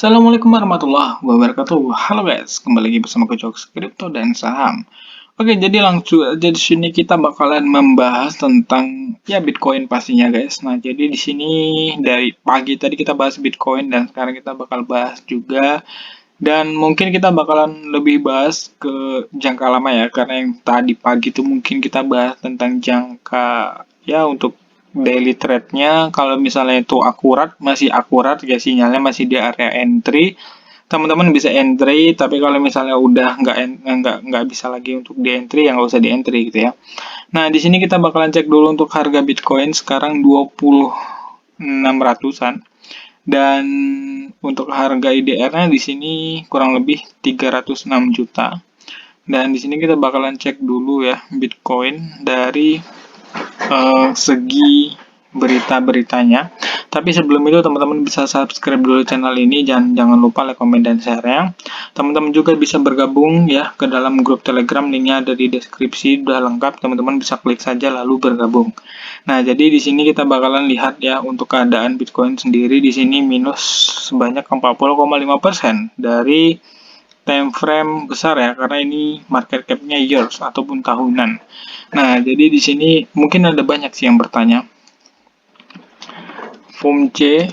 Assalamualaikum warahmatullahi wabarakatuh. Halo guys, kembali lagi bersama gue Jokes Kripto dan Saham. Oke, jadi langsung aja di sini kita bakalan membahas tentang ya Bitcoin pastinya guys. Nah, jadi di sini dari pagi tadi kita bahas Bitcoin dan sekarang kita bakal bahas juga dan mungkin kita bakalan lebih bahas ke jangka lama ya, karena yang tadi pagi itu mungkin kita bahas tentang jangka ya untuk daily trade-nya. Kalau misalnya itu masih akurat ya, sinyalnya masih di area entry, teman-teman bisa entry. Tapi kalau misalnya udah nggak bisa lagi untuk di entry, ya nggak usah di entry gitu ya. Nah, di sini kita bakalan cek dulu untuk harga Bitcoin sekarang 2600-an. Dan untuk harga IDR-nya di sini kurang lebih 306 juta. Dan di sini kita bakalan cek dulu ya Bitcoin dari segi berita-beritanya. Tapi sebelum itu teman-teman bisa subscribe dulu channel ini, jangan lupa like, komen, dan share-nya. Teman-teman juga bisa bergabung ya ke dalam grup Telegram, linknya ada di deskripsi, udah lengkap, teman-teman bisa klik saja lalu bergabung. Nah, jadi di sini kita bakalan lihat ya untuk keadaan Bitcoin sendiri di sini minus sebanyak 40,5% dari time frame besar ya, karena ini market cap-nya years ataupun tahunan. Nah, jadi di sini mungkin ada banyak sih yang bertanya. FOMC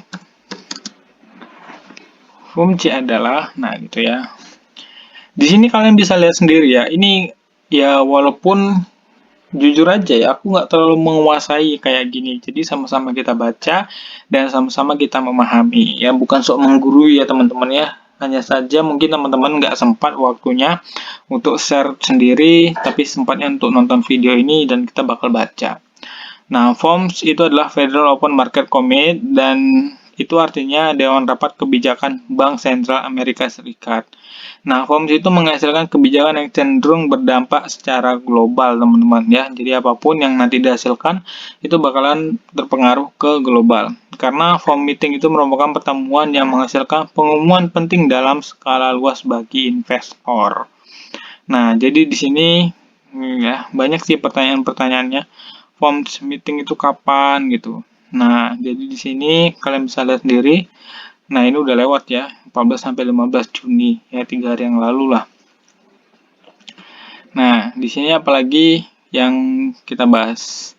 adalah, nah gitu ya. Di sini kalian bisa lihat sendiri ya. Ini ya walaupun jujur aja ya, aku nggak terlalu menguasai kayak gini. Jadi sama-sama kita baca dan sama-sama kita memahami. Ya bukan sok menggurui ya teman-teman ya. Hanya saja mungkin teman-teman nggak sempat waktunya untuk share sendiri, tapi sempatnya untuk nonton video ini dan kita bakal baca. Nah, FOMC itu adalah Federal Open Market Committee dan itu artinya Dewan Rapat Kebijakan Bank Sentral Amerika Serikat. Nah, FOMC itu menghasilkan kebijakan yang cenderung berdampak secara global, teman-teman ya. Jadi apapun yang nanti dihasilkan itu bakalan terpengaruh ke global. Karena FOMC meeting itu merupakan pertemuan yang menghasilkan pengumuman penting dalam skala luas bagi investor. Nah, jadi di sini ya banyak sih pertanyaan-pertanyaannya. FOMC meeting itu kapan gitu. Nah, jadi di sini kalian bisa lihat sendiri. Nah, ini udah lewat ya, 14 sampai 15 Juni ya, 3 hari yang lalu lah. Nah, di sini apalagi yang kita bahas.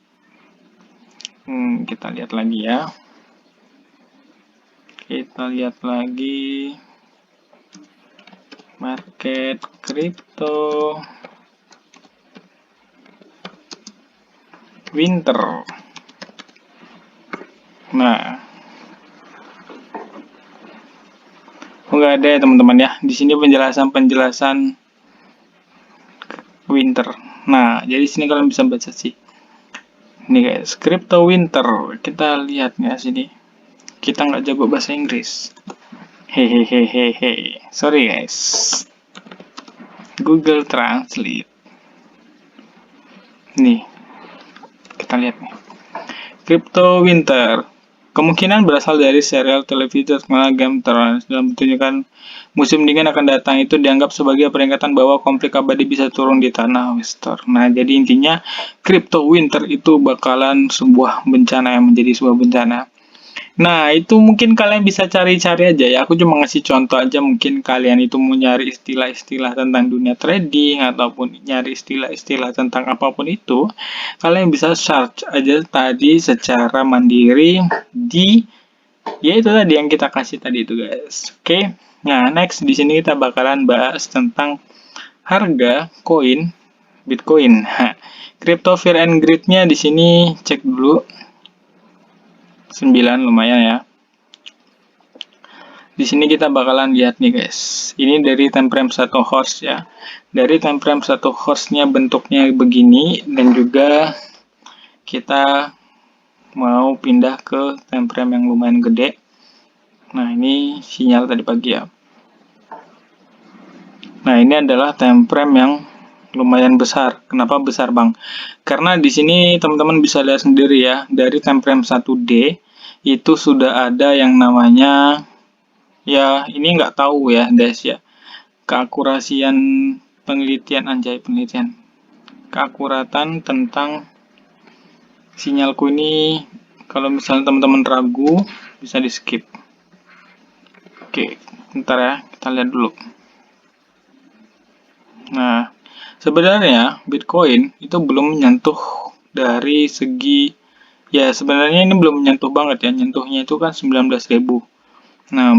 Kita lihat lagi ya. Kita lihat lagi market crypto winter. Nah, nggak ada ya teman-teman ya. Di sini penjelasan winter. Nah, jadi sini kalian bisa baca sih. Ini guys, crypto winter. Kita lihat ya sini. Kita nggak jago bahasa Inggris. Hehehehe. Sorry guys. Google Translate. Nih, kita lihat nih. Crypto winter. Kemungkinan berasal dari serial televisi terkenal Game of Thrones dalam pertunjukan musim dingin akan datang. Itu dianggap sebagai peringatan bahwa konflik abadi bisa turun di tanah Westeros. Nah, jadi intinya crypto winter itu bakalan sebuah bencana, yang menjadi sebuah bencana. Nah, itu mungkin kalian bisa cari-cari aja ya. Aku cuma ngasih contoh aja, mungkin kalian itu mau nyari istilah-istilah tentang dunia trading ataupun nyari istilah-istilah tentang apapun itu, kalian bisa search aja tadi secara mandiri di ya itu tadi yang kita kasih tadi itu guys. Oke. Nah, next di sini kita bakalan bahas tentang harga koin Bitcoin. Crypto Fear and Greed-nya di sini cek dulu. 9 lumayan ya. Di sini kita bakalan lihat nih guys. Ini dari time frame 1 horse ya. Dari time frame 1 horse-nya bentuknya begini, dan juga kita mau pindah ke time frame yang lumayan gede. Nah, ini sinyal tadi pagi ya. Nah, ini adalah time frame yang lumayan besar. Kenapa besar, Bang? Karena di sini teman-teman bisa lihat sendiri ya, dari time frame 1D itu sudah ada yang namanya ya, ini nggak tahu ya guys ya, keakurasian penelitian, keakuratan tentang sinyalku ini. Kalau misalnya teman-teman ragu, bisa di skip. Oke, Bentar ya, kita lihat dulu. Nah, sebenarnya Bitcoin itu belum menyentuh dari segi, ya sebenarnya ini belum menyentuh banget ya, nyentuhnya itu kan 19.000. Nah,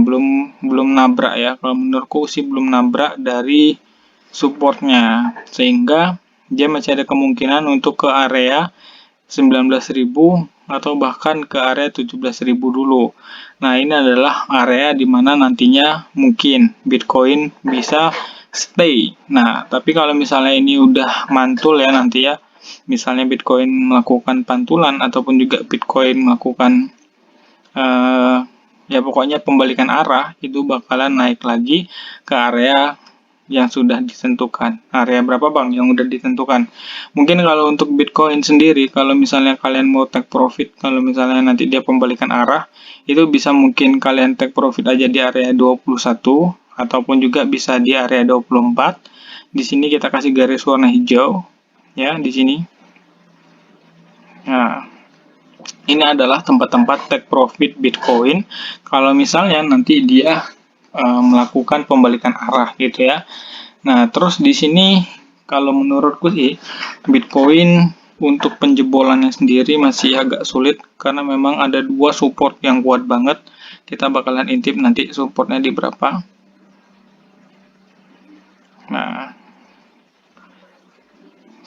belum nabrak ya, kalau menurutku sih belum nabrak dari supportnya, sehingga dia masih ada kemungkinan untuk ke area 19.000 atau bahkan ke area 17.000 dulu. Nah, ini adalah area di mana nantinya mungkin Bitcoin bisa stay. Nah, tapi kalau misalnya ini udah mantul ya nanti ya, misalnya Bitcoin melakukan pantulan ataupun juga Bitcoin melakukan eh, ya pokoknya pembalikan arah, itu bakalan naik lagi ke area yang sudah ditentukan. Area berapa bang yang udah ditentukan? Mungkin kalau untuk Bitcoin sendiri, kalau misalnya kalian mau take profit, kalau misalnya nanti dia pembalikan arah, itu bisa mungkin kalian take profit aja di area 21, ataupun juga bisa di area 24. Di sini kita kasih garis warna hijau, ya di sini. Nah, ini adalah tempat-tempat take profit Bitcoin. Kalau misalnya nanti dia melakukan pembalikan arah gitu ya. Nah, terus di sini kalau menurutku sih Bitcoin untuk penjebolannya sendiri masih agak sulit karena memang ada dua support yang kuat banget. Kita bakalan intip nanti supportnya di berapa. Nah,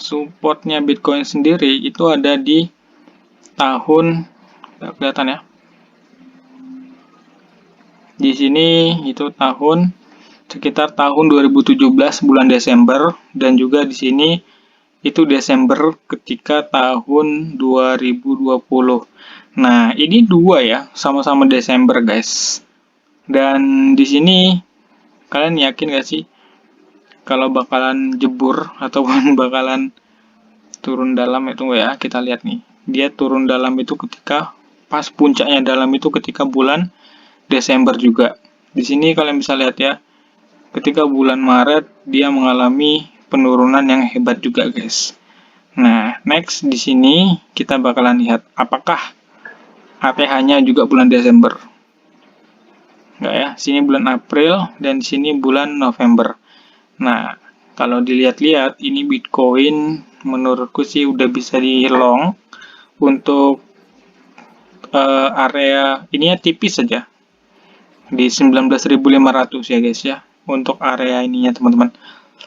supportnya Bitcoin sendiri itu ada di tahun, nggak kelihatan ya. Di sini itu sekitar tahun 2017 bulan Desember, dan juga di sini itu Desember ketika tahun 2020. Nah, ini dua ya, sama-sama Desember, guys. Dan di sini kalian yakin gak sih kalau bakalan jebur ataupun bakalan turun dalam itu ya? Kita lihat nih. Dia turun dalam itu ketika pas puncaknya dalam itu ketika bulan Desember juga. Di sini kalian bisa lihat ya, ketika bulan Maret dia mengalami penurunan yang hebat juga, guys. Nah, next di sini kita bakalan lihat apakah ATH-nya juga bulan Desember. Enggak ya, sini bulan April dan sini bulan November. Nah, kalau dilihat-lihat ini Bitcoin menurutku sih udah bisa di long untuk area ininya tipis saja di 19.500 ya guys ya. Untuk area ininya teman-teman,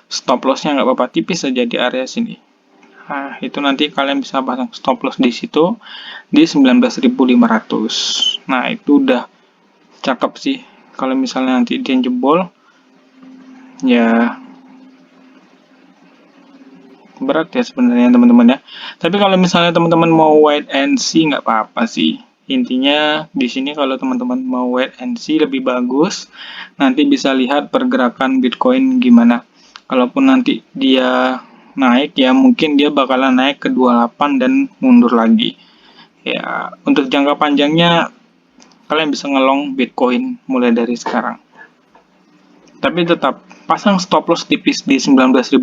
stop lossnya nggak apa-apa, tipis saja di area sini. Nah, itu nanti kalian bisa pasang stop loss di situ di 19.500. Nah, itu udah cakep sih. Kalau misalnya nanti dia jebol, ya berat ya sebenarnya teman-teman ya. Tapi kalau misalnya teman-teman mau wait and see nggak apa-apa sih. Intinya di sini kalau teman-teman mau wait and see lebih bagus, nanti bisa lihat pergerakan Bitcoin gimana. Kalaupun nanti dia naik ya mungkin dia bakalan naik ke 28 dan mundur lagi. Ya, untuk jangka panjangnya kalian bisa ngelong Bitcoin mulai dari sekarang. Tapi tetap pasang stop loss tipis di 19.500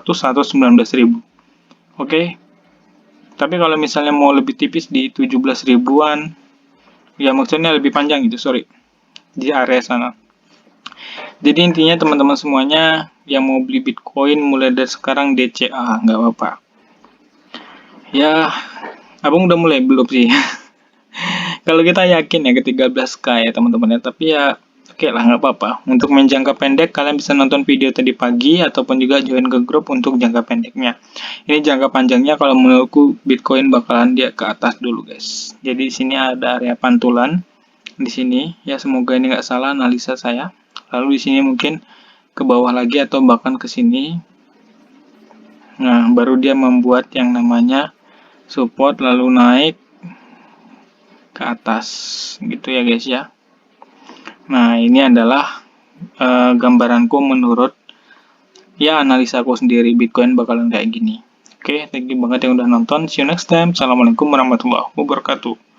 atau 19.000. Oke. Tapi kalau misalnya mau lebih tipis di 17 ribuan, ya maksudnya lebih panjang gitu, sorry. Di area sana. Jadi intinya teman-teman semuanya yang mau beli Bitcoin mulai dari sekarang DCA, nggak apa-apa. Ya, abang udah mulai belum sih? Kalau kita yakin ya ke 13K ya teman-teman ya, tapi ya oke lah nggak apa-apa. Untuk main jangka pendek kalian bisa nonton video tadi pagi ataupun juga join ke grup untuk jangka pendeknya. Ini jangka panjangnya kalau menurutku Bitcoin bakalan dia ke atas dulu guys. Jadi di sini ada area pantulan di sini ya, semoga ini nggak salah analisa saya. Lalu di sini mungkin ke bawah lagi atau bahkan ke sini. Nah, baru dia membuat yang namanya support lalu naik ke atas gitu ya guys ya. Nah, ini adalah gambaranku menurut ya analisaku sendiri Bitcoin bakalan kayak gini. Oke, thank you banget yang udah nonton. See you next time. Assalamualaikum warahmatullahi wabarakatuh.